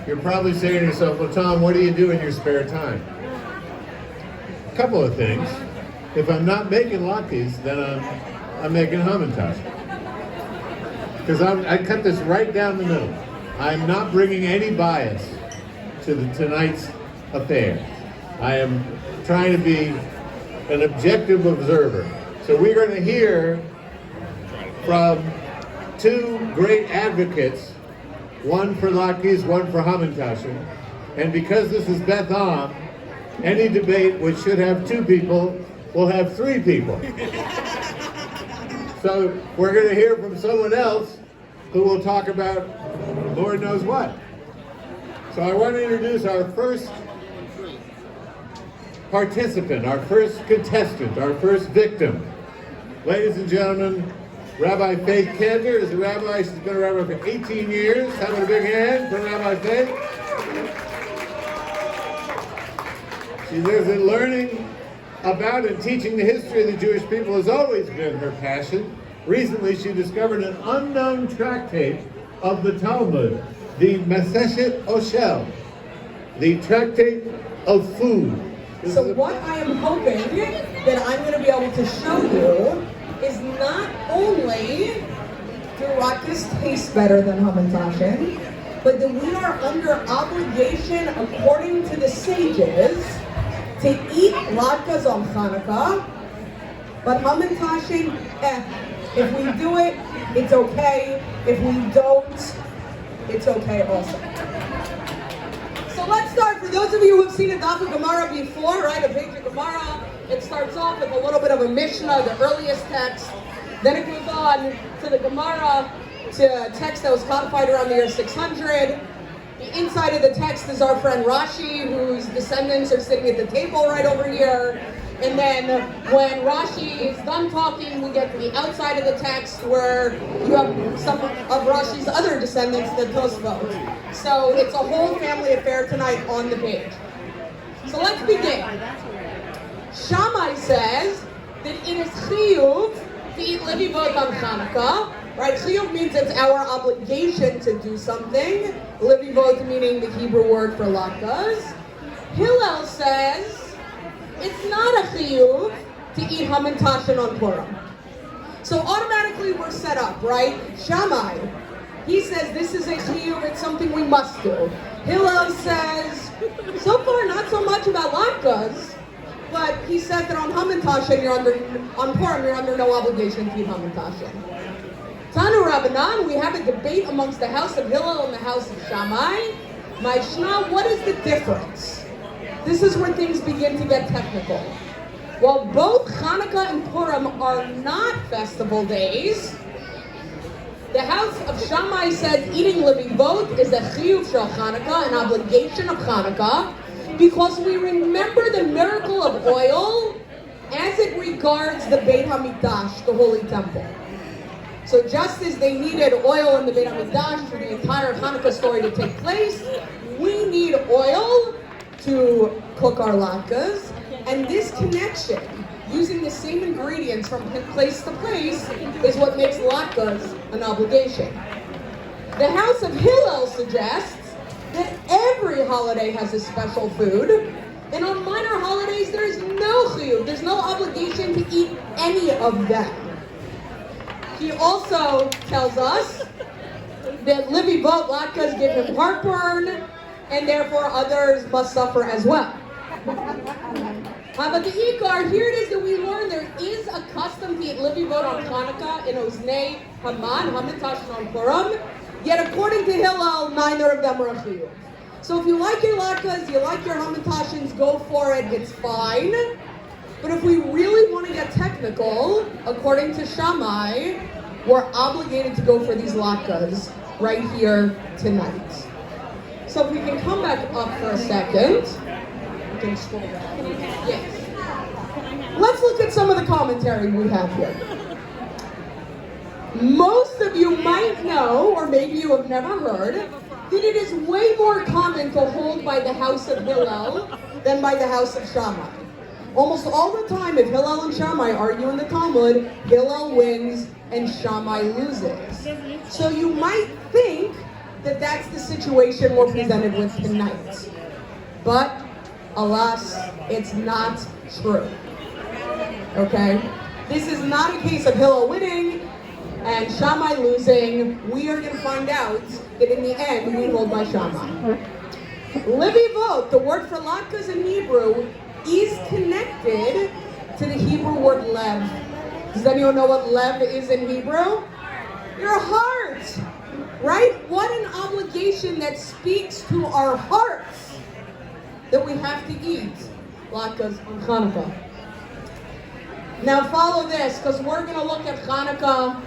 You're probably saying to yourself, well, Tom, what do you do in your spare time? A couple of things. If I'm not making latkes, then I'm making Hamantaschen. Because I cut this right down the middle. I'm not bringing any bias to tonight's affair. I am trying to be an objective observer. So we're going to hear from two great advocates, one for Latkes, one for Hamantaschen. And because this is Beth Am, any debate which should have two people will have three people. So we're going to hear from someone else who will talk about Lord knows what. So I want to introduce our first participant, our first contestant, our first victim. Ladies and gentlemen, Rabbi Faith Cantor is a rabbi. She's been a rabbi for 18 years. Have a big hand for Rabbi Faith. She lives in learning about and teaching the history of the Jewish people has always been her passion. Recently, she discovered an unknown tractate of the Talmud, the Masechet Ochel, the Tractate of Food. So what I am hoping that I'm going to be able to show you is not only do Latkes taste better than Hamentachen, but that we are under obligation, according to the sages, to eat Latkes on Chanukah, but Hamentachen, if we do it, it's okay. If we don't, it's okay also. So let's start. For those of you who have seen a Tavuk Gemara before, right, a page of Gemara, it starts off with a little bit of a Mishnah, the earliest text. Then it goes on to the Gemara, to a text that was codified around the year 600. The inside of the text is our friend Rashi, whose descendants are sitting at the table right over here. And then when Rashi is done talking, we get to the outside of the text where you have some of Rashi's other descendants, the Tosfot. So it's a whole family affair tonight on the page. So let's begin. Shammai says that it is chiyuv to eat levivot on Chanukah. Right, chiyuv means it's our obligation to do something. Levivot meaning the Hebrew word for latkes. Hillel says it's not a chiyuv to eat Hamantaschen on Purim. So automatically we're set up, right? Shammai, he says this is a chiyuv, it's something we must do. Hillel says, so far not so much about latkes, but he says that on Hamantaschen, on Purim, you're under no obligation to eat Hamantaschen. Tanu Rabbanan, we have a debate amongst the house of Hillel and the house of Shammai. Maishna, what is the difference? This is where things begin to get technical. While both Chanukah and Purim are not festival days, the house of Shammai says eating levivot is a chiyuv shel Chanukah, an obligation of Chanukah, because we remember the miracle of oil as it regards the Beit HaMikdash, the Holy Temple. So just as they needed oil in the Beit HaMikdash for the entire Chanukah story to take place, we need oil to cook our latkes, and this connection, using the same ingredients from place to place, is what makes latkes an obligation. The house of Hillel suggests that every holiday has a special food, and on minor holidays there is no chiyuv, there's no obligation to eat any of them. He also tells us that levivot latkes give him heartburn, and therefore others must suffer as well. But the Ikar, here it is that we learn there is a custom to eat levivot on Chanukah in Oznei Haman, Hamantaschen on Purim, yet according to Hillel, neither of them are a chiyuv. So if you like your latkes, you like your Hamentaschens, go for it, it's fine. But if we really want to get technical, according to Shammai, we're obligated to go for these latkes right here tonight. So if we can come back up for a second, we can scroll back. Yes. Let's look at some of the commentary we have here. Most of you might know, or maybe you have never heard, that it is way more common to hold by the house of Hillel than by the house of Shammai. Almost all the time, if Hillel and Shammai argue in the Talmud, Hillel wins and Shammai loses. So you might think that that's the situation we're presented with tonight. But, alas, it's not true. Okay? This is not a case of Hillel winning and Shammai losing. We are going to find out that in the end, we hold by Shammai. Levivot, the word for Latkes in Hebrew, is connected to the Hebrew word lev. Does anyone know what lev is in Hebrew? Your heart, right? What an obligation that speaks to our hearts that we have to eat Latkes on Chanukah. Now follow this, because we're going to look at Chanukah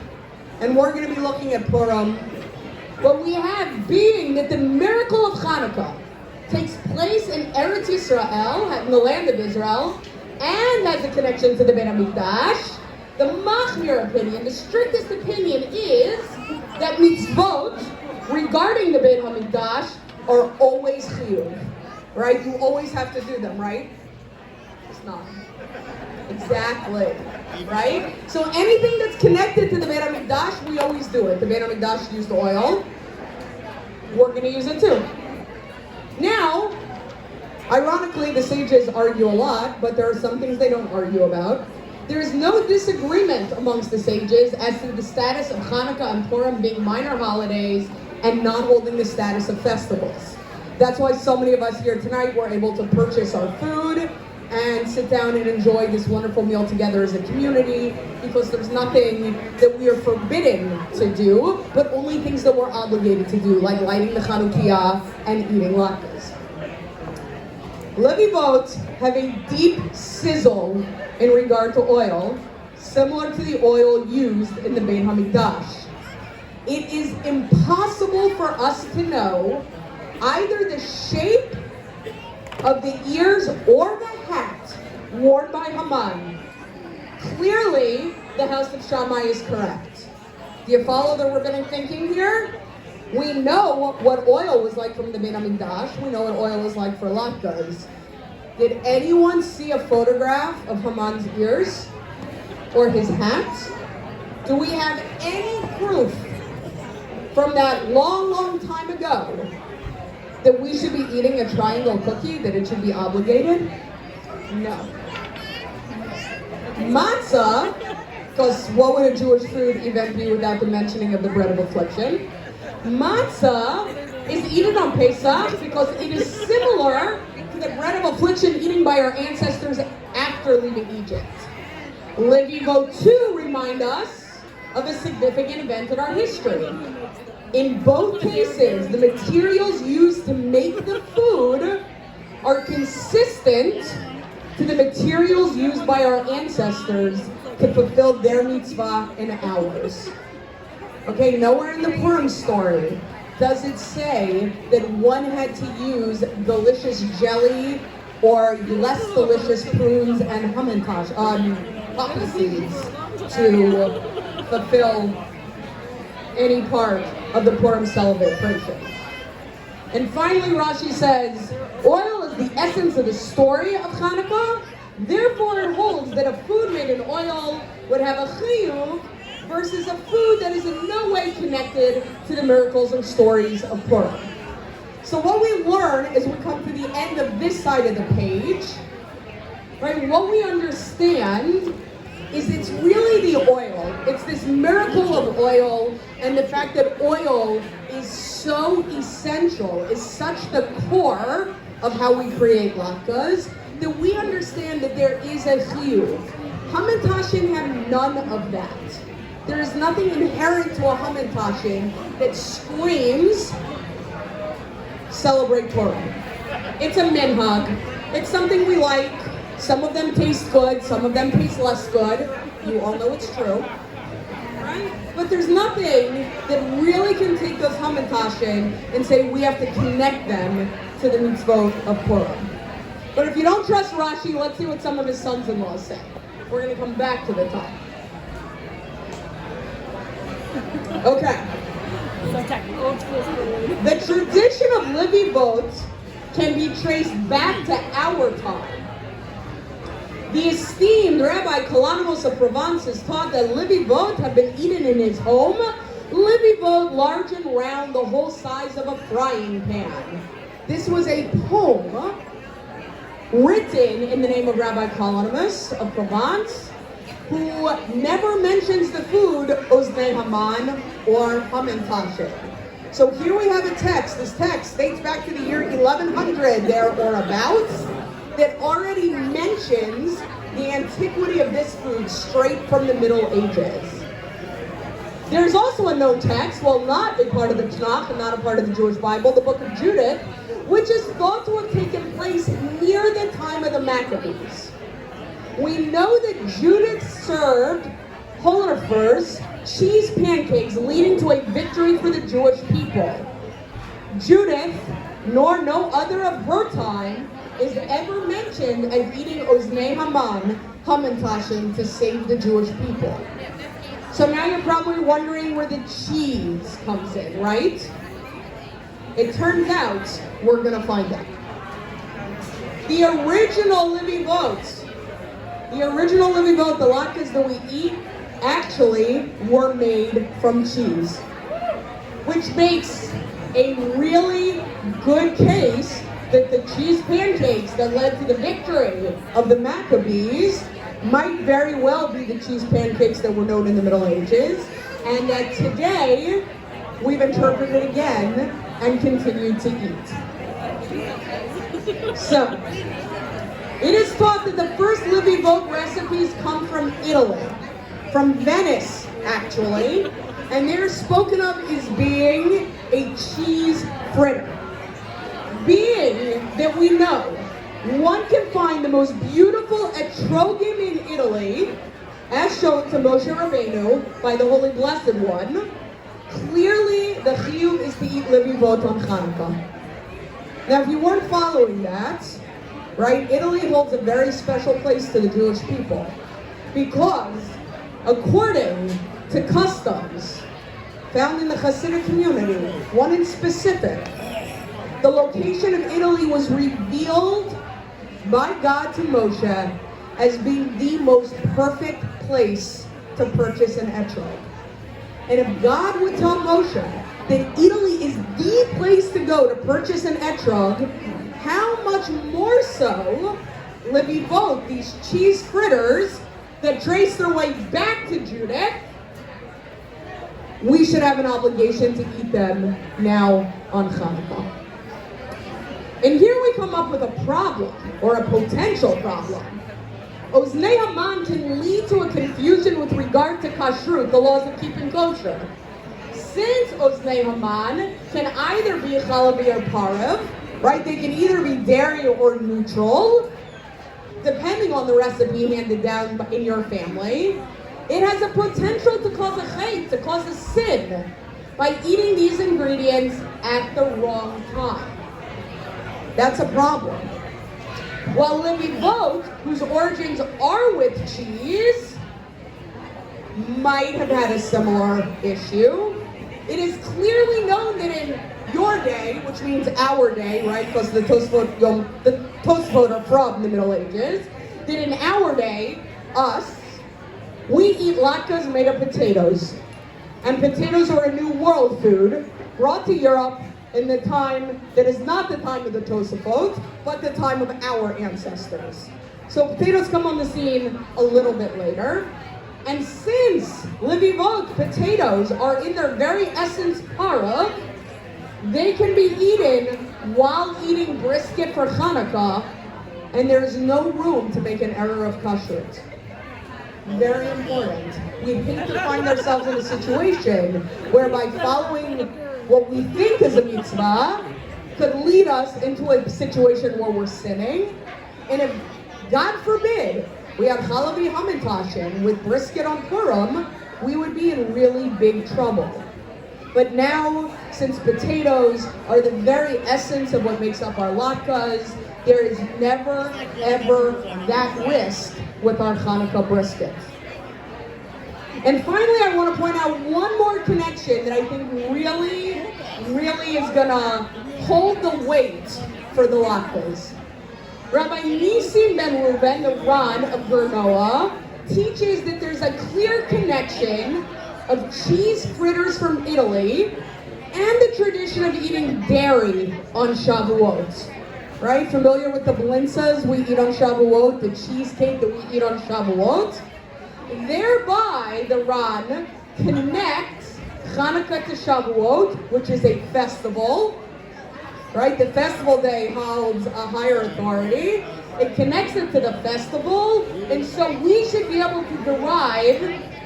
and we're going to be looking at Purim. What we have being that the miracle of Chanukah takes place in Eretz Yisrael, in the land of Israel, and has a connection to the Beit HaMikdash. The Machmir opinion, the strictest opinion, is that mitzvot regarding the Beit HaMikdash are always chiyuv, right? You always have to do them, right? It's not. Exactly, right? So anything that's connected to the Beit HaMikdash, we always do it. The Beit HaMikdash used oil. We're going to use it too. Now, ironically, the sages argue a lot, but there are some things they don't argue about. There is no disagreement amongst the sages as to the status of Chanukah and Purim being minor holidays and not holding the status of festivals. That's why so many of us here tonight were able to purchase our food and sit down and enjoy this wonderful meal together as a community, because there's nothing that we are forbidden to do, but only things that we're obligated to do, like lighting the Chanukah and eating Latkes. Levivot have a deep sizzle in regard to oil, similar to the oil used in the Beit HaMikdash. It is impossible for us to know either the shape of the ears or the hat worn by Haman. Clearly, the house of Shammai is correct. Do you follow the rabbinic thinking here? We know what oil was like from the Beit HaMikdash. We know what oil is like for Latkes. Did anyone see a photograph of Haman's ears or his hat? Do we have any proof from that long, long time ago that we should be eating a triangle cookie, that it should be obligated? No. Matzah, because what would a Jewish food event be without the mentioning of the bread of affliction? Matzah is eaten on Pesach because it is similar to the bread of affliction eaten by our ancestors after leaving Egypt. Levivot too remind us of a significant event in our history. In both cases, the materials used to make the food are consistent to the materials used by our ancestors to fulfill their mitzvah in ours. Okay, nowhere in the Purim story does it say that one had to use delicious jelly or less delicious prunes and Hamentachen poppy seeds to fulfill any part of the Purim celebration. And finally, Rashi says, oil is the essence of the story of Chanukah. Therefore, it holds that a food made in oil would have a chiyuv versus a food that is in no way connected to the miracles and stories of Purim. So what we learn as we come to the end of this side of the page, right, what we understand is it's really the oil. It's this miracle of oil, and the fact that oil is so essential, is such the core of how we create latkes, that we understand that there is a chiyuv. Hamentachen have none of that. There is nothing inherent to a Hamentachen that screams, celebrate Purim. It's a minhag. It's something we like. Some of them taste good, some of them taste less good. You all know it's true. Right? But there's nothing that really can take those Hamentachen and say we have to connect them to the mitzvot of Purim. But if you don't trust Rashi, let's see what some of his sons-in-law say. We're going to come back to the top. Okay. The tradition of Levivot can be traced back to our time. The esteemed Rabbi Kalamos of Provence has taught that Levivot have been eaten in his home Levivot, large and round, the whole size of a frying pan. This was a poem written in the name of Rabbi Colonimus of Provence, who never mentions the food Oznei Haman or Hamentachen. So here we have a text. This text dates back to the year 1100 there or abouts, that already mentions the antiquity of this food straight from the Middle Ages. There's also a known text, well, not a part of the Tanakh and not a part of the Jewish Bible, the book of Judith, which is thought to have taken place near the time of the Maccabees. We know that Judith served Hollerfer's cheese pancakes, leading to a victory for the Jewish people. Judith, nor no other of her time, is ever mentioned as eating Oznei Haman, Hamentachen, to save the Jewish people. So now you're probably wondering where the cheese comes in, right? It turns out we're gonna find out. The original Levivot, the Latkes that we eat, actually were made from cheese, which makes a really good case that the cheese pancakes that led to the victory of the Maccabees might very well be the cheese pancakes that were known in the Middle Ages, and that today we've interpreted it again and continue to eat. So, it is thought that the first Levivot recipes come from Italy, from Venice actually, and they're spoken of as being a cheese fritter. Being that we know one can find the most beautiful etrogim in Italy, as shown to Moshe Rabbeinu by the Holy Blessed One, clearly the chiyuv is to eat Levivot on Chanukah. Now, if you weren't following that, right, Italy holds a very special place to the Jewish people, because according to customs found in the Hasidic community, one in specific, the location of Italy was revealed by God to Moshe as being the most perfect place to purchase an etrog. And if God would tell Moshe that Italy is the place to go to purchase an etrog, how much more so Levivot, these cheese fritters that trace their way back to Judith, we should have an obligation to eat them now on Chanukah. And here we come up with a problem, or a potential problem. Oznei Haman can lead to a confusion with regard to kashrut, the laws of keeping kosher. Since Oznei Haman can either be chalavi or parav, right? They can either be dairy or neutral, depending on the recipe handed down in your family. It has a potential to cause a chait, to cause a sin, by eating these ingredients at the wrong time. That's a problem. While Levivot, whose origins are with cheese, might have had a similar issue. It is clearly known that in your day, which means our day, right, because the Tosfot are from the Middle Ages, that in our day, us, we eat latkes made of potatoes. And potatoes are a new world food brought to Europe in the time that is not the time of the Tosafot, but the time of our ancestors. So potatoes come on the scene a little bit later. And since Levivot, potatoes, are in their very essence parav, they can be eaten while eating brisket for Chanukah, and there's no room to make an error of kashrut. Very important. We hate to find ourselves in a situation whereby following what we think is a mitzvah could lead us into a situation where we're sinning. And if, God forbid, we had chalavi Hamentachen with brisket on Purim, we would be in really big trouble. But now, since potatoes are the very essence of what makes up our latkes, there is never, ever that risk with our Chanukah brisket. And finally, I want to point out one more connection that I think really is gonna hold the weight for the Latkes. Rabbi Nisim ben Reuven, the Ran of Vernoa, teaches that there's a clear connection of cheese fritters from Italy and the tradition of eating dairy on Shavuot. Right? Familiar with the blintzas we eat on Shavuot, the cheesecake that we eat on Shavuot? Thereby, the Ran connects Chanukah to Shavuot, which is a festival. Right? The festival day holds a higher authority. It connects it to the festival, and so we should be able to derive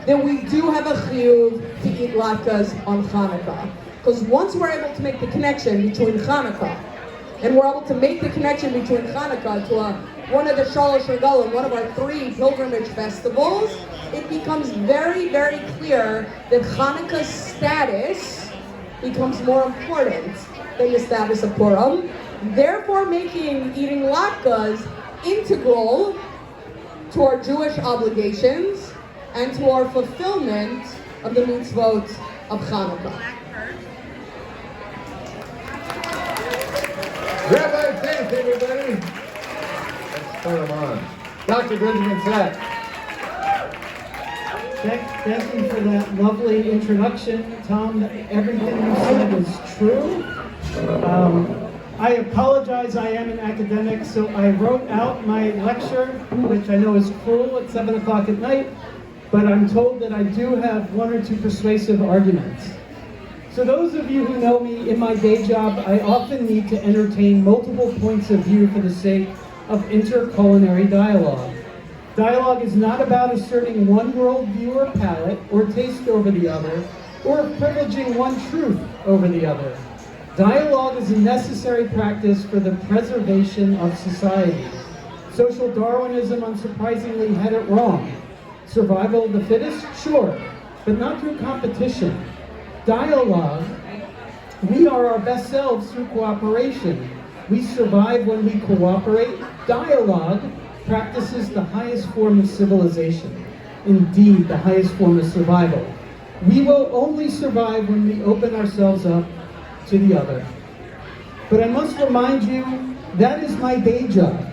that we do have a chiyuv to eat latkes on Chanukah. Because once we're able to make the connection between Chanukah, and we're able to make the connection between Chanukah to one of the Shalosh Regalim, one of our 3 pilgrimage festivals, it becomes very, very clear that Chanukah's status becomes more important than the status of Purim, therefore making eating latkes integral to our Jewish obligations and to our fulfillment of the mitzvot of Chanukah. Rabbi Faith, everybody. Let's turn them on. Dr. Benjamin Sack. Thank you for that lovely introduction, Tom. Everything you said is true. I apologize, I am an academic, so I wrote out my lecture, which I know is cruel at 7 o'clock at night, but I'm told that I do have 1 or 2 persuasive arguments. So those of you who know me in my day job, I often need to entertain multiple points of view for the sake of inter-culinary dialogue. Dialogue is not about asserting one worldview or palate, or taste over the other, or privileging one truth over the other. Dialogue is a necessary practice for the preservation of society. Social Darwinism unsurprisingly had it wrong. Survival of the fittest? Sure, but not through competition. Dialogue, we are our best selves through cooperation. We survive when we cooperate. Dialogue practices the highest form of civilization. Indeed, the highest form of survival. We will only survive when we open ourselves up to the other. But I must remind you, that is my day job.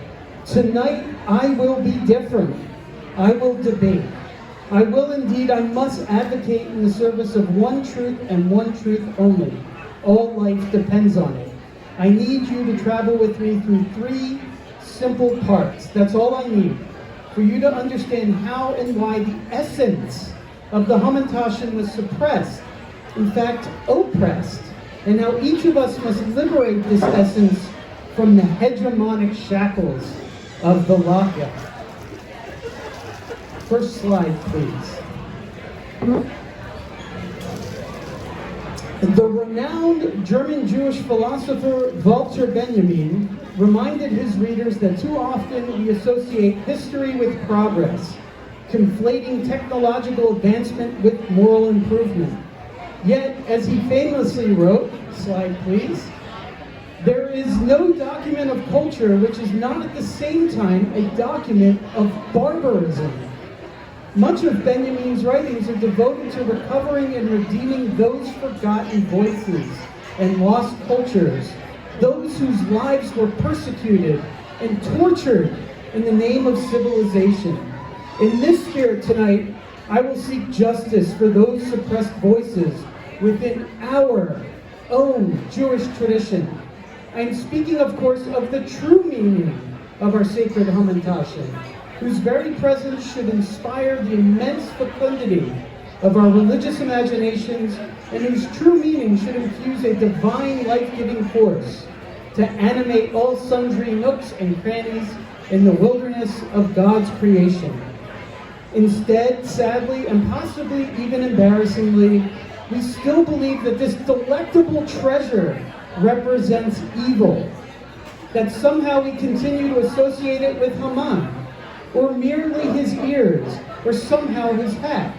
Tonight, I will be different. I will debate. I will indeed, I must advocate in the service of one truth and one truth only. All life depends on it. I need you to travel with me through 3 simple parts. That's all I need. For you to understand how and why the essence of the Hamantaschen was suppressed, in fact, oppressed, and how each of us must liberate this essence from the hegemonic shackles of the Latke. First slide, please. The renowned German Jewish philosopher Walter Benjamin reminded his readers that too often we associate history with progress, conflating technological advancement with moral improvement. Yet, as he famously wrote, slide please, there is no document of culture which is not at the same time a document of barbarism. Much of Benjamin's writings are devoted to recovering and redeeming those forgotten voices and lost cultures, those whose lives were persecuted and tortured in the name of civilization. In this spirit tonight, I will seek justice for those suppressed voices within our own Jewish tradition. I am speaking, of course, of the true meaning of our sacred Hamantaschen, whose very presence should inspire the immense fecundity of our religious imaginations, and whose true meaning should infuse a divine life-giving force to animate all sundry nooks and crannies in the wilderness of God's creation. Instead, sadly, and possibly even embarrassingly, we still believe that this delectable treasure represents evil, that somehow we continue to associate it with Haman, or merely his ears, or somehow his hat.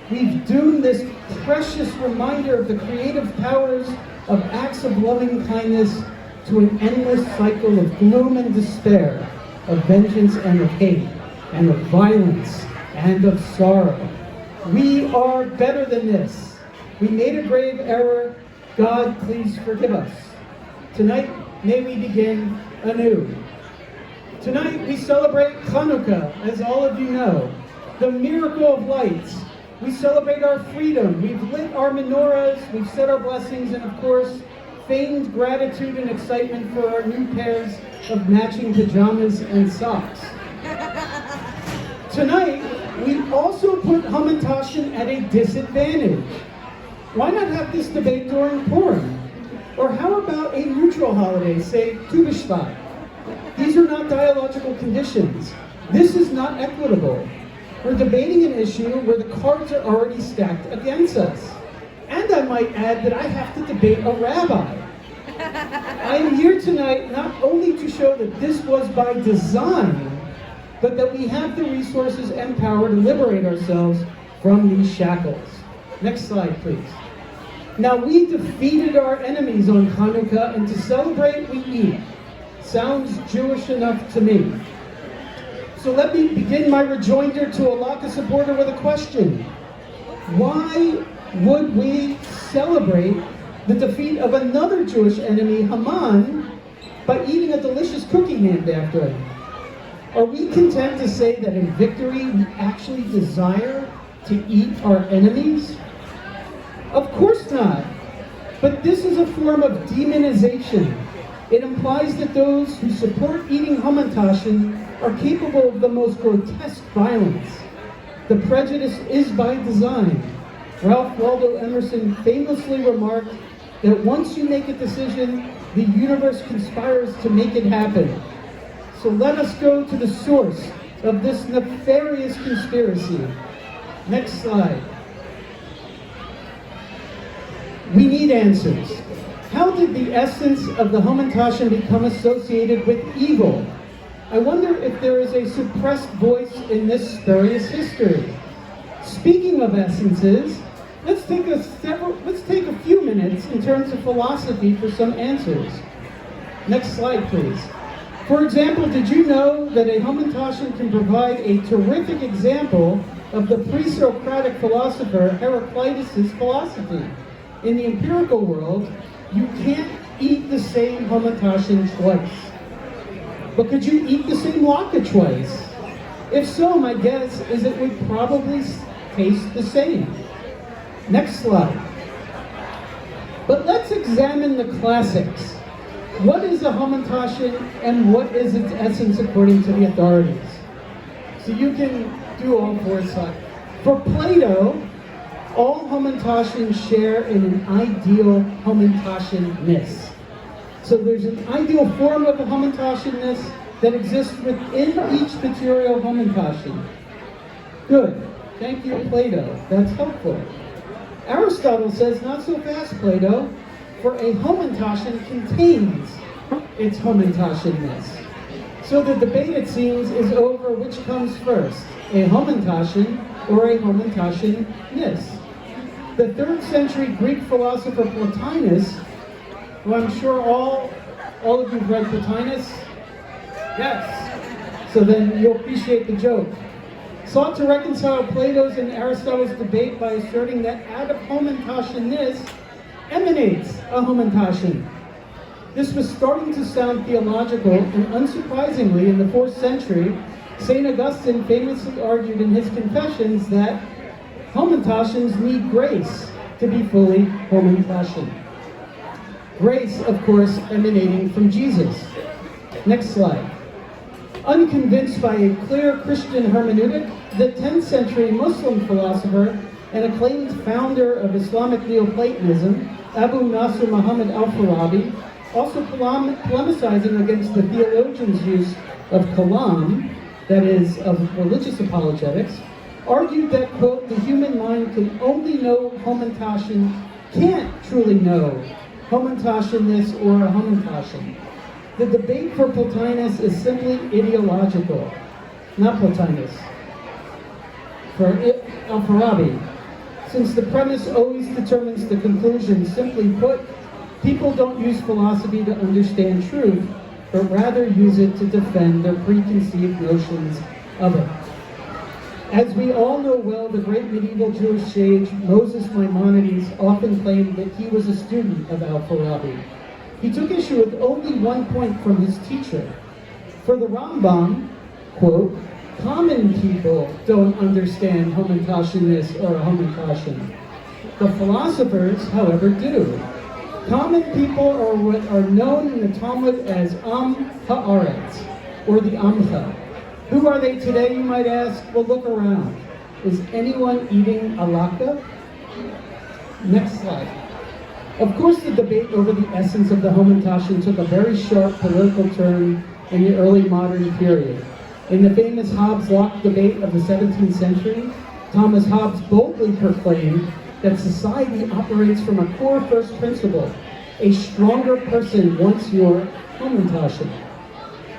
We've doomed this precious reminder of the creative powers of acts of loving kindness to an endless cycle of gloom and despair, of vengeance and of hate, and of violence and of sorrow. We are better than this. We made a grave error. God, please forgive us. Tonight, may we begin anew. Tonight, we celebrate Chanukah, as all of you know, the miracle of lights, We celebrate our freedom. We've lit our menorahs, we've said our blessings, and of course, feigned gratitude and excitement for our new pairs of matching pajamas and socks. Tonight, we also put Hamentachen at a disadvantage. Why not have this debate during Purim? Or how about a neutral holiday, say Tu B'Shvat? These are not dialogical conditions. This is not equitable. We're debating an issue where the cards are already stacked against us. And I might add that I have to debate a rabbi. I am here tonight not only to show that this was by design, but that we have the resources and power to liberate ourselves from these shackles. Next slide, please. Now, we defeated our enemies on Chanukah, and to celebrate, we eat. Sounds Jewish enough to me. So let me begin my rejoinder to a Latke supporter with a question. Why would we celebrate the defeat of another Jewish enemy, Haman, by eating a delicious cookie named after him? Are we content to say that in victory we actually desire to eat our enemies? Of course not. But this is a form of demonization. It implies that those who support eating Hamentachen are capable of the most grotesque violence. The prejudice is by design. Ralph Waldo Emerson famously remarked that once you make a decision, the universe conspires to make it happen. So let us go to the source of this nefarious conspiracy. Next slide. We need answers. How did the essence of the Hamentachen become associated with evil? I wonder if there is a suppressed voice in this spurious history. Speaking of essences, let's take a few minutes in terms of philosophy for some answers. Next slide, please. For example, did you know that a Hamentachen can provide a terrific example of the pre-Socratic philosopher Heraclitus' philosophy? In the empirical world, you can't eat the same Hamentachen twice. But could you eat the same Latke twice? If so, my guess is it would probably taste the same. Next slide. But let's examine the classics. What is a Hamentachen and what is its essence according to the authorities? So you can do all four sides. For Plato, all Hamentachen share in an ideal Hamentachen-ness. So there's an ideal form of a Hamentachen-ness that exists within each material Hamentachen. Good. Thank you, Plato. That's helpful. Aristotle says, not so fast, Plato, for a Hamentachen contains its Hamentachen-ness. So the debate, it seems, is over which comes first, a Hamentachen or a Hamentachen-ness. The 3rd century Greek philosopher Plotinus, who I'm sure all of you have read Plotinus? Yes. So then you'll appreciate the joke. Sought to reconcile Plato's and Aristotle's debate by asserting that out of Hamentachen-ness emanates a Hamentachen. This was starting to sound theological, and unsurprisingly, in the 4th century, St. Augustine famously argued in his Confessions that Hamentachens need grace to be fully Hamentachen. Grace, of course, emanating from Jesus. Next slide. Unconvinced by a clear Christian hermeneutic, the 10th century Muslim philosopher and acclaimed founder of Islamic Neoplatonism, Abu Nasr Muhammad al-Farabi, also polemicizing against the theologians' use of kalam, that is, of religious apologetics, argued that, quote, the human mind can only know Hamentachen, can't truly know Hamentachenness or a Hamentachen. The debate for Plotinus is simply ideological, not Plotinus. For al-Farabi, since the premise always determines the conclusion, simply put, people don't use philosophy to understand truth, but rather use it to defend their preconceived notions of it. As we all know well, the great medieval Jewish sage Moses Maimonides often claimed that he was a student of al-Farabi. He took issue with only one point from his teacher. For the Rambam, quote, Common people don't understand Hamantaschenness or a Hamantaschen. The philosophers, however, do. Common people are what are known in the Talmud as Haaretz, or the Amcha. Who are they today, you might ask? Well, look around. Is anyone eating a latke? Next slide. Of course, the debate over the essence of the Hamantaschen took a very sharp political turn in the early modern period. In the famous Hobbes-Locke debate of the 17th century, Thomas Hobbes boldly proclaimed that society operates from a core first principle: a stronger person wants your Hamantaschen.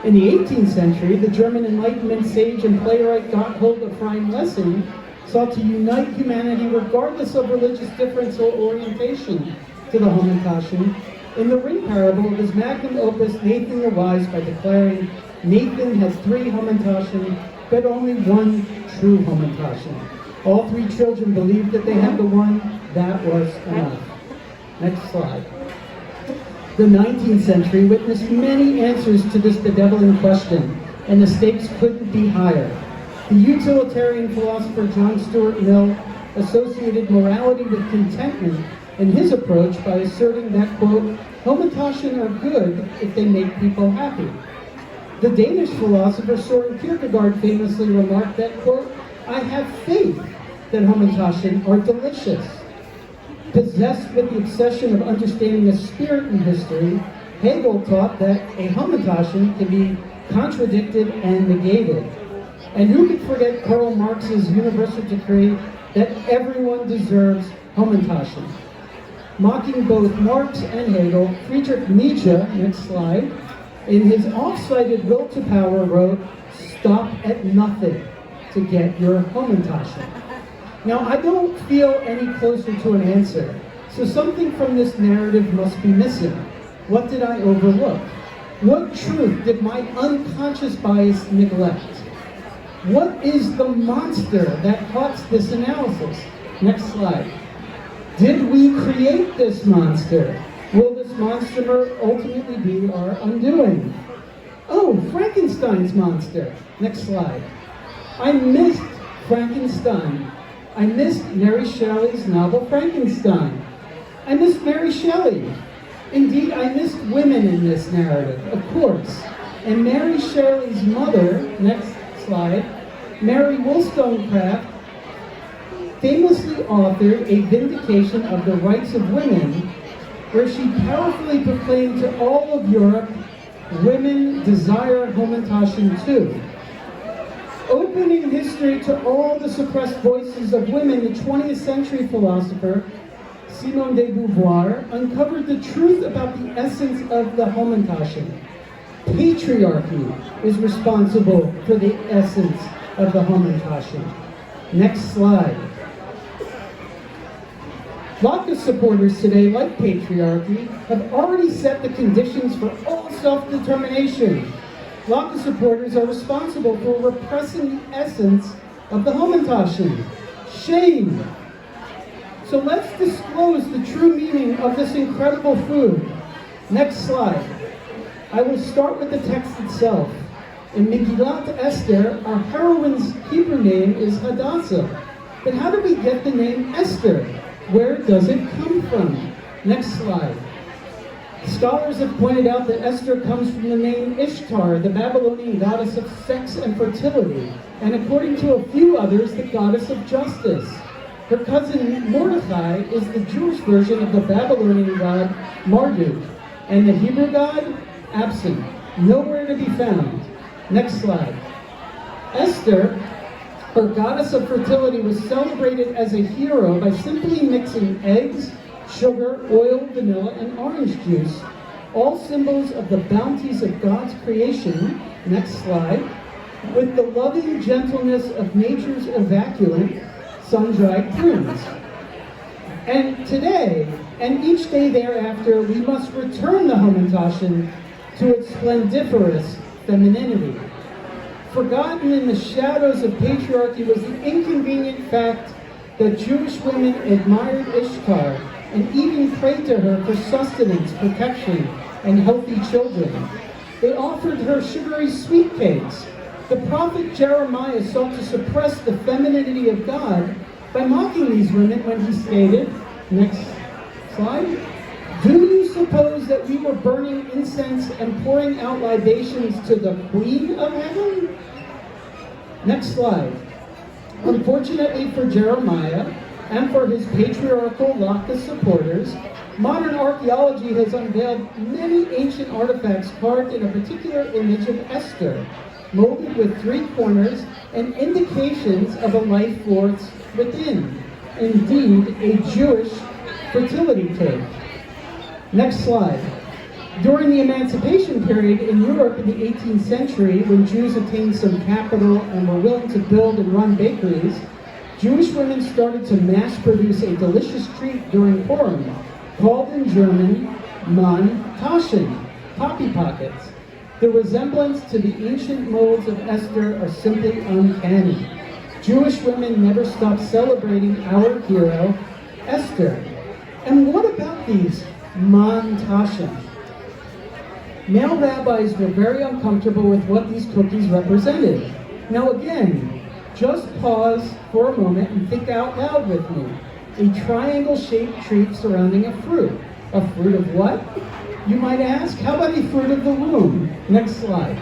In the 18th century, the German Enlightenment sage and playwright Gotthold Ephraim Lessing sought to unite humanity regardless of religious difference or orientation to the Hamantaschen in the ring parable of his magnum opus Nathan the Wise, by declaring Nathan had 3 Hamantaschen, but only one true Hamantaschen. All 3 children believed that they had the one. That was enough. Next slide. The 19th century witnessed many answers to this bedeviling question, and the stakes couldn't be higher. The utilitarian philosopher John Stuart Mill associated morality with contentment in his approach by asserting that, quote, Hamantaschen are good if they make people happy. The Danish philosopher Søren Kierkegaard famously remarked that, quote, I have faith that Hamantaschen are delicious. Possessed with the obsession of understanding the spirit in history, Hegel taught that a Hamantaschen can be contradicted and negated. And who could forget Karl Marx's universal decree that everyone deserves Hamantaschen? Mocking both Marx and Hegel, Friedrich Nietzsche, next slide, in his oft-cited Will to Power wrote, stop at nothing to get your Hamantaschen. Now, I don't feel any closer to an answer, so something from this narrative must be missing. What did I overlook? What truth did my unconscious bias neglect? What is the monster that haunts this analysis? Next slide. Did we create this monster? Will this monster ultimately be our undoing? Oh, Frankenstein's monster. Next slide. I missed Frankenstein. I missed Mary Shelley's novel Frankenstein. I missed Mary Shelley. Indeed, I missed women in this narrative, of course. And Mary Shelley's mother, next slide, Mary Wollstonecraft, famously authored A Vindication of the Rights of Women, where she powerfully proclaimed to all of Europe, women desire Hamantaschen too. Opening history to all the suppressed voices of women, the 20th century philosopher Simone de Beauvoir uncovered the truth about the essence of the Hamantaschen. Patriarchy is responsible for the essence of the Hamantaschen. Next slide. Latkes supporters today, like patriarchy, have already set the conditions for all self-determination. Latkes supporters are responsible for repressing the essence of the Hamantaschen. Shame! So let's disclose the true meaning of this incredible food. Next slide. I will start with the text itself. In Megillat Esther, our heroine's Hebrew name is Hadassah. But how do we get the name Esther? Where does it come from? Next slide. Scholars have pointed out that Esther comes from the name Ishtar, the Babylonian goddess of sex and fertility, and according to a few others, the goddess of justice. Her cousin Mordechai is the Jewish version of the Babylonian god Marduk, and the Hebrew god, absent, nowhere to be found. Next slide. Esther, her goddess of fertility, was celebrated as a hero by simply mixing eggs, sugar, oil, vanilla, and orange juice, all symbols of the bounties of God's creation, next slide, with the loving gentleness of nature's evacuant, sun-dried prunes. And today, and each day thereafter, we must return the Hamantaschen to its splendiferous femininity. Forgotten in the shadows of patriarchy was the inconvenient fact that Jewish women admired Ishtar and even prayed to her for sustenance, protection, and healthy children. They offered her sugary sweet cakes, The prophet Jeremiah sought to suppress the femininity of God by mocking these women when he stated, next slide, "Do you suppose that we were burning incense and pouring out libations to the Queen of Heaven?" Next slide. Unfortunately for Jeremiah and for his patriarchal Latkes supporters, modern archaeology has unveiled many ancient artifacts carved in a particular image of Esther, molded with 3 corners and indications of a life force within. Indeed, a Jewish fertility cake. Next slide. During the Emancipation period in Europe in the 18th century, when Jews attained some capital and were willing to build and run bakeries, Jewish women started to mass produce a delicious treat during Purim, called in German Hamantaschen, poppy pockets. The resemblance to the ancient molds of Esther are simply uncanny. Jewish women never stopped celebrating our hero, Esther. And what about these Hamantaschen? Male rabbis were very uncomfortable with what these cookies represented. Now again, just pause for a moment and think out loud with me. A triangle-shaped treat surrounding a fruit. A fruit of what? You might ask, how about a fruit of the womb? Next slide.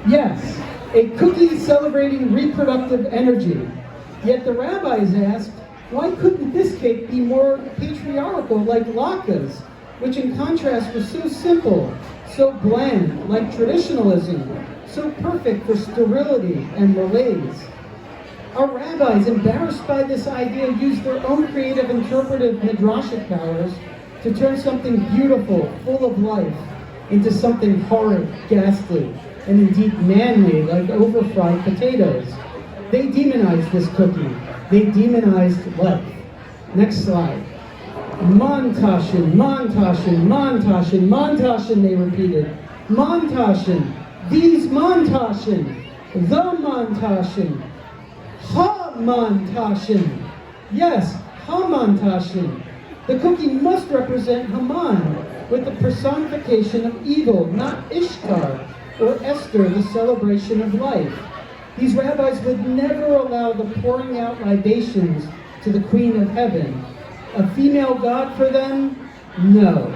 Yes, a cookie celebrating reproductive energy. Yet the rabbis asked, why couldn't this cake be more patriarchal like Latkes, which in contrast was so simple, so bland, like traditionalism, so perfect for sterility and malaise? Our rabbis, embarrassed by this idea, used their own creative interpretive midrashic powers to turn something beautiful, full of life, into something horrid, ghastly, and indeed man-made, like over-fried potatoes. They demonized this cookie. They demonized life. Next slide. Hamantaschen, Hamantaschen, Hamantaschen, Hamantaschen, they repeated. Hamantaschen, these Hamantaschen, the Hamantaschen, Hamantaschen. Yes, Hamantaschen. The cookie must represent Haman, with the personification of evil, not Ishtar or Esther, the celebration of life. These rabbis would never allow the pouring out libations to the Queen of Heaven. A female god for them? No.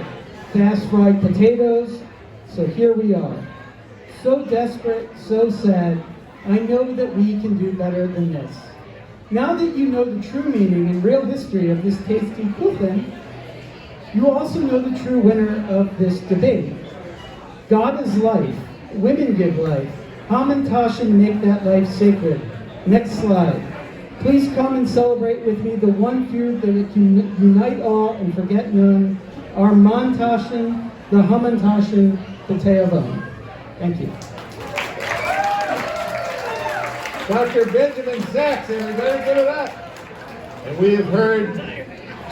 Fast-fried potatoes? So here we are. So desperate, so sad. I know that we can do better than this. Now that you know the true meaning and real history of this tasty kuchen, you also know the true winner of this debate. God is life. Women give life. Hamentachen make that life sacred. Next slide. Please come and celebrate with me the one food that can unite all and forget none, our Hamantaschen, the Hamentachen Debate. Thank you. Dr. Benjamin Sachs, everybody, give it up. And we have heard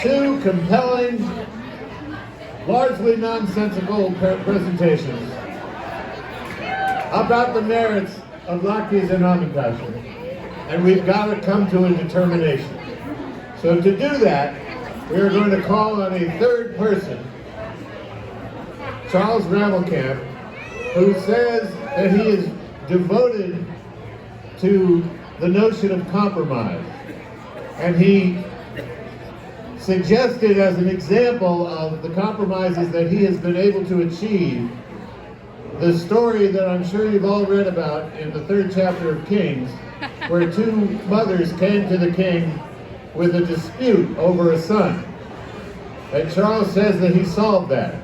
2 compelling, largely nonsensical presentations about the merits of Latkes and Hamentachen. And we've got to come to a determination. So to do that, we are going to call on a 3rd person, Charles Ramelkamp, who says that he is devoted to the notion of compromise. And he suggested as an example of the compromises that he has been able to achieve the story that I'm sure you've all read about in the 3rd chapter of Kings, where 2 mothers came to the king with a dispute over a son. And Charles says that he solved that.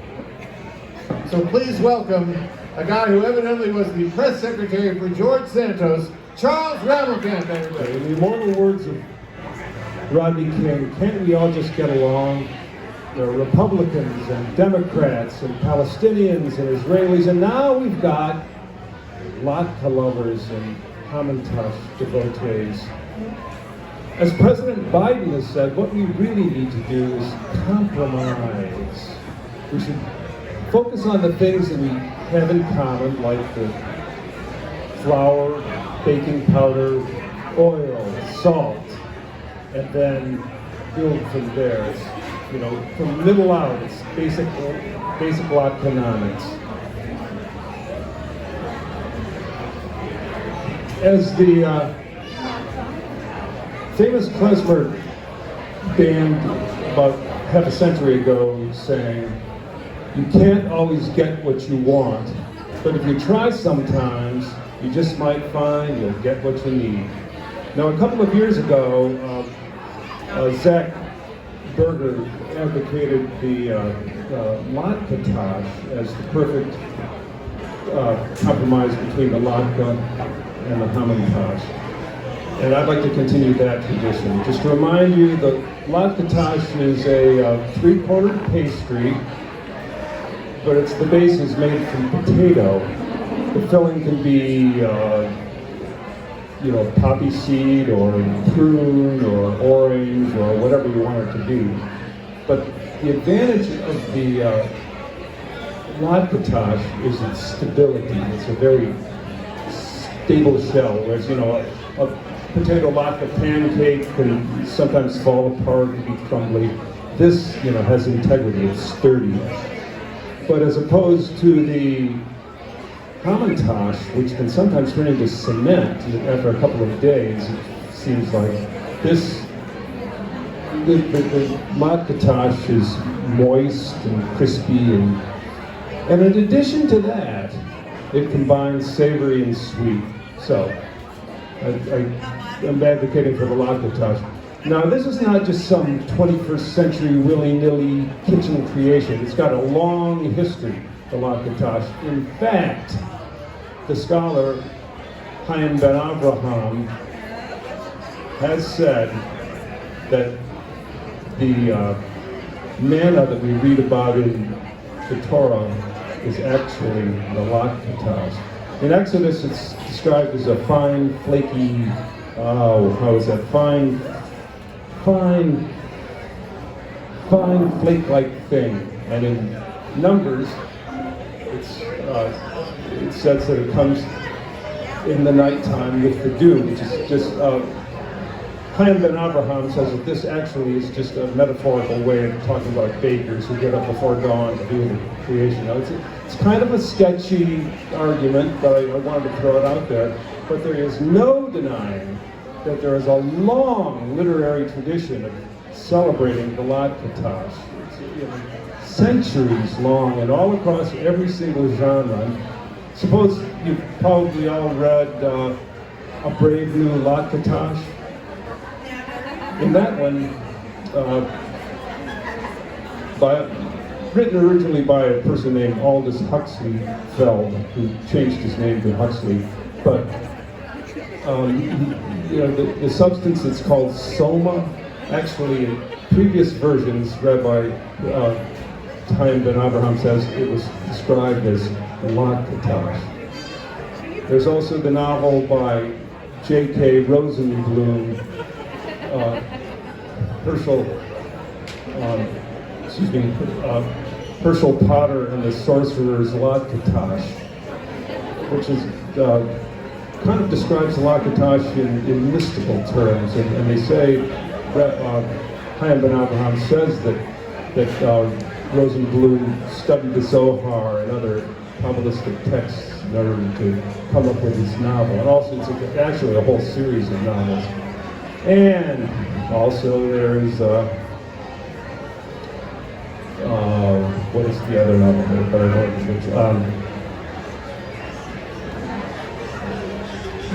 So please welcome a guy who evidently was the press secretary for George Santos, Charles Ramelkamp, everybody. In the immortal words of Rodney King, can't we all just get along? There are Republicans and Democrats and Palestinians and Israelis, and now we've got Latke lovers and Hamantaschen devotees. As President Biden has said, what we really need to do is compromise. We should focus on the things that we have in common, like the flour, baking powder, oil, salt, and then build from there. It's, you know, from middle out, it's basic Latke economics. as the famous klezmer band about half a century ago sang, you can't always get what you want, but if you try sometimes, you just might find you'll get what you need. Now, a couple of years ago, Zach Berger advocated the Latke as the perfect compromise between the Latke and the Hamantaschen. And I'd like to continue that tradition. Just to remind you, the Latke is a three-cornered pastry, but the base is made from potato. The filling can be, poppy seed or prune or orange or whatever you want it to be. But the advantage of the Latke is its stability. It's a very stable shell, whereas, a potato latke pancake can sometimes fall apart and be crumbly. This, has integrity, it's sturdy. But as opposed to the Hamentachen, which can sometimes turn into cement after a couple of days, it seems like this, the Latke is moist and crispy, and in addition to that, it combines savory and sweet. So, I'm advocating for the Latke. Now, this is not just some 21st century willy-nilly kitchen creation. It's got a long history, the Latke. In fact, the scholar Chaim Ben Avraham has said that the manna that we read about in the Torah is actually the Latke. In Exodus, it's described as a fine, flaky, fine flake-like thing. And in Numbers, it says that it comes in the nighttime with the dew, which is just, Chaim Ben Avraham says that this actually is just a metaphorical way of talking about bakers who get up before dawn to do the creation. Now, it's kind of a sketchy argument, but I wanted to throw it out there. But there is no denying that there is a long literary tradition of celebrating the Latke. It's centuries long and all across every single genre. Suppose you've probably all read A Brave New Latke. In that one, written originally by a person named Aldous Huxley Feld, who changed his name to Huxley, but the substance that's called soma, actually in previous versions, Rabbi Chaim Ben Avraham says it was described as the Latke. There's also the novel by J.K. Rosenblum, Herschel Potter and the Sorcerer's Latke, which is kind of describes the Latke in mystical terms, and they say Chaim Ben Avraham says that Rosenblum studied the Zohar and other Kabbalistic texts in order to come up with his novel, and also it's actually a whole series of novels. And also there's what is the other novel? But I know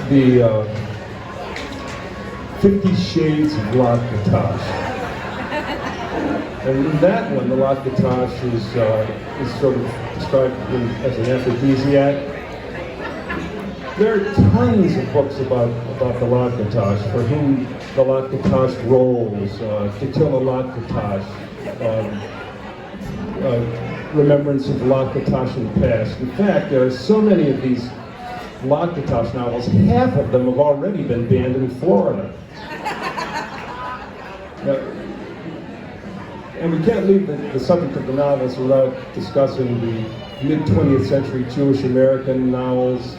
the 50 Shades of Latke. And in that one, the Latke is sort of described as an aphrodisiac. There are tons of books about the Latke, for whom the Latke rolls, to kill a Latke, remembrance of the Latke past. In fact, there are so many of these Latke novels, half of them have already been banned in Florida. And we can't leave the subject of the novels without discussing the mid-20th century Jewish American novels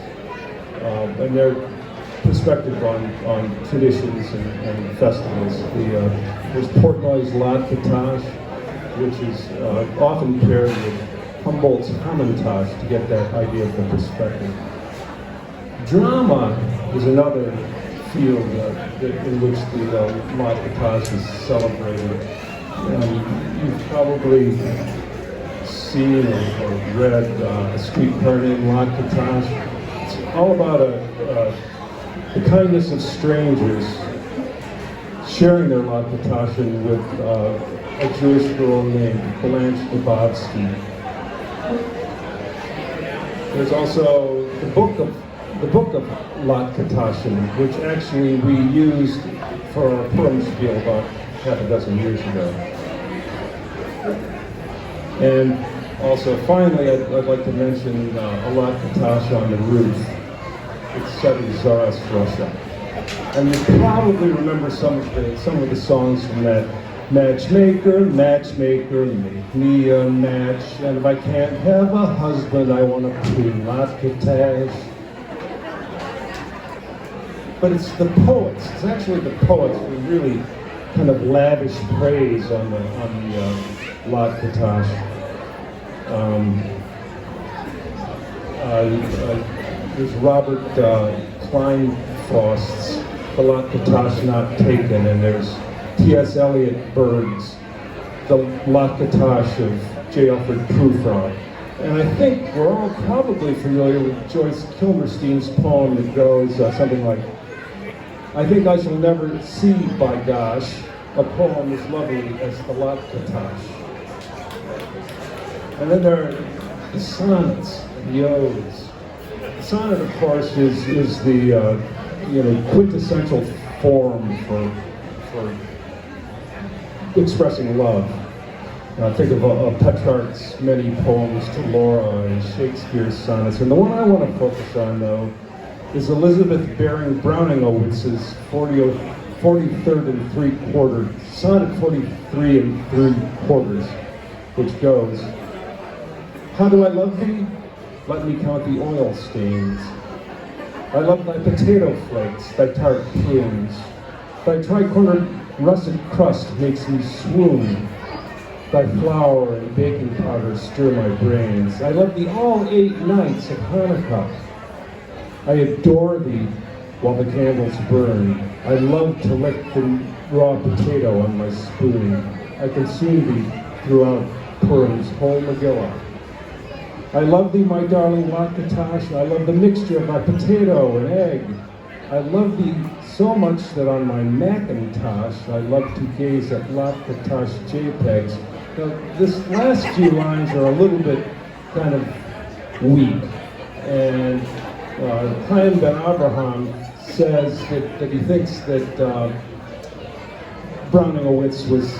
and their perspective on traditions and festivals. There's Portnoy's Latke, which is often paired with Humboldt's Hamantaschen to get that idea of the perspective. Drama is another field in which the Latkes is celebrated. You've probably seen or read a streetcar named Latkes. It's all about the kindness of strangers sharing their Panelist with a Jewish girl named Blanche Lebowski. There's also the book of Panelist, which actually we used for our Purim spiel about half a dozen years ago. And also, finally, I'd like to mention a Panelist on the roof. It's set in Tsarist Russia. And you probably remember some of the songs from that. Matchmaker, matchmaker, make me a match. And if I can't have a husband, I want a Latkes. But it's the poets. It's actually the poets who really kind of lavish praise on the Latkes. There's Robert Kleinfaust's The Latkes Not Taken, and there's T.S. Eliot Bird's The Latkes of J. Alfred Prufrock. And I think we're all probably familiar with Joyce Kilmerstein's poem that goes something like, I think I shall never see, by gosh, a poem as lovely as the Latkes. And then there are the sonnets, the odes. The sonnet, of course, is the quintessential form for expressing love. Think of Petrarch's many poems to Laura and Shakespeare's sonnets. And the one I want to focus on, though, is Elizabeth Baring Browningowitz's 43rd and 3/4, sonnet 43 and 3/4, which goes, how do I love thee? Let me count the oil stains. I love thy potato flakes, thy tart prunes. Thy tri-cornered russet crust makes me swoon. Thy flour and baking powder stir my brains. I love thee all 8 nights of Hanukkah. I adore thee while the candles burn. I love to lick the raw potato on my spoon. I consume thee throughout Purim's whole Megillah. I love thee, my darling Latkes. I love the mixture of thy potato and egg. I love thee so much that on my Macintosh I love to gaze at Latkes JPEGs. Now, this last few lines are a little bit kind of weak, and Chaim Ben Abraham says that he thinks that Browningowitz was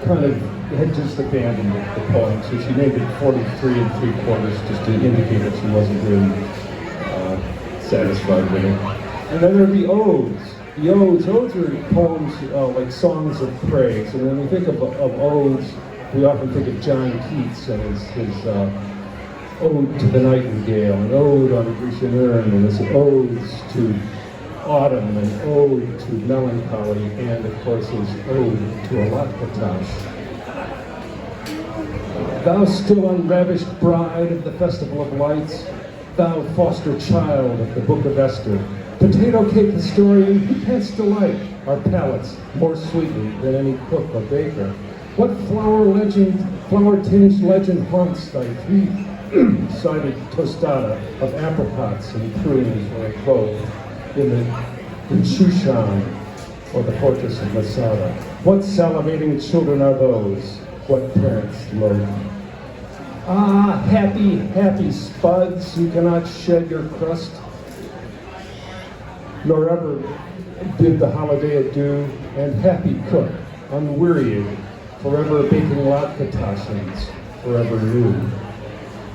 kind of had just abandoned the poem, so she named it 43 and 3/4 just to indicate that she wasn't really satisfied with it. And then there are the odes. The odes are poems like songs of praise. And when we think of odes, we often think of John Keats and his Ode to the Nightingale, an ode on the Grecian urn, and his odes to autumn, an ode to melancholy, and of course his ode to a Latkes. Thou still unravished bride of the festival of lights, thou foster child of the book of Esther, potato cake historian, who canst delight our palates more sweetly than any cook or baker. What flower-tinged legend haunts thy three-sided tostada of apricots and prunes or a clove in the Shushan or the fortress of Masada? What salivating children are those? What parents loathe? Ah, happy, happy spuds who cannot shed your crust, nor ever bid the holiday adieu, and happy cook, unwearied, forever baking Latkes, forever new.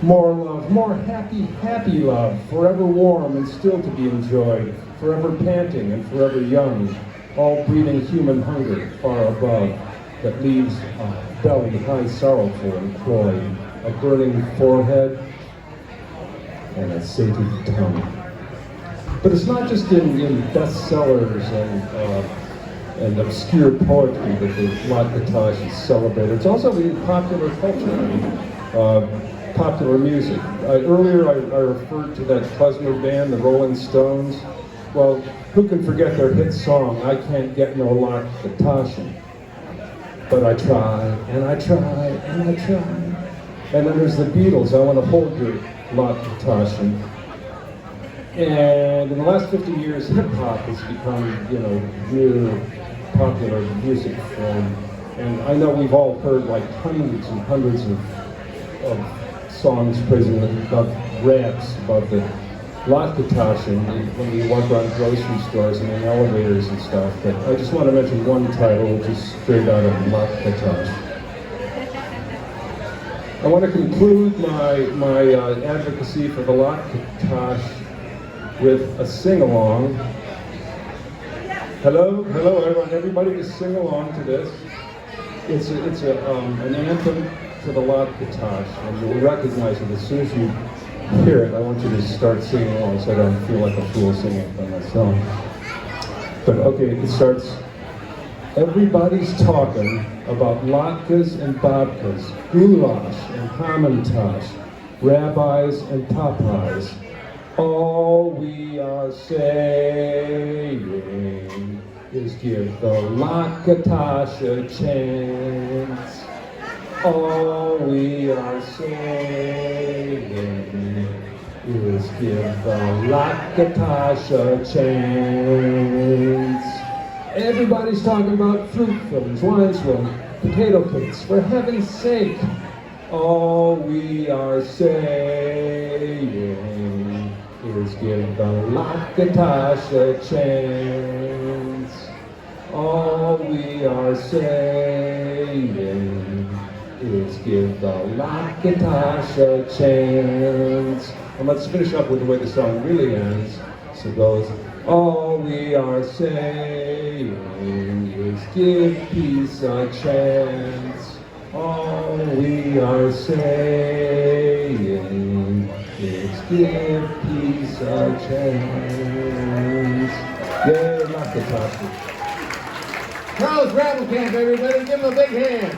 More love, more happy, happy love, forever warm and still to be enjoyed, forever panting and forever young, all breathing human hunger far above, that leaves a belly high sorrowful and cloyed, a burning forehead, and a sated tongue. But it's not just in bestsellers and obscure poetry that the Latkes is celebrated. It's also in popular culture. popular music. Earlier I referred to that klezmer band, the Rolling Stones. Well, who can forget their hit song, I Can't Get No Latke? But I try, and I try, and I try. And then there's the Beatles, I Want to Hold Your Latke. And in the last 50 years, hip-hop has become, real popular music form. And I know we've all heard like hundreds and hundreds of songs praising about raps, about the Latkes when we walk around grocery stores and in elevators and stuff. But I just want to mention one title, which is straight out of Latkes. I want to conclude my advocacy for the Latkes with a sing-along. Hello, I want everybody to sing along to this. It's an anthem to the Latkes, and you'll recognize it as soon as you hear it. I want you to start singing along so I don't feel like a fool singing by myself. But okay, it starts. Everybody's talking about latkes and babkas, goulash and hamantaschen, rabbis and Popeyes. All we are saying is give the Latkes a chance. All we are saying is give the Latkes a chance. Everybody's talking about fruit fillings, wine swirling, potato cakes, for heaven's sake. All we are saying is give the Latkes a chance. All we are saying is give the Latkes a chance. And let's finish up with the way the song really ends. So it goes, all we are saying is give peace a chance. All we are saying is give peace a chance. Yay, Latkes. Charles Rabble Camp, everybody, give him a big hand.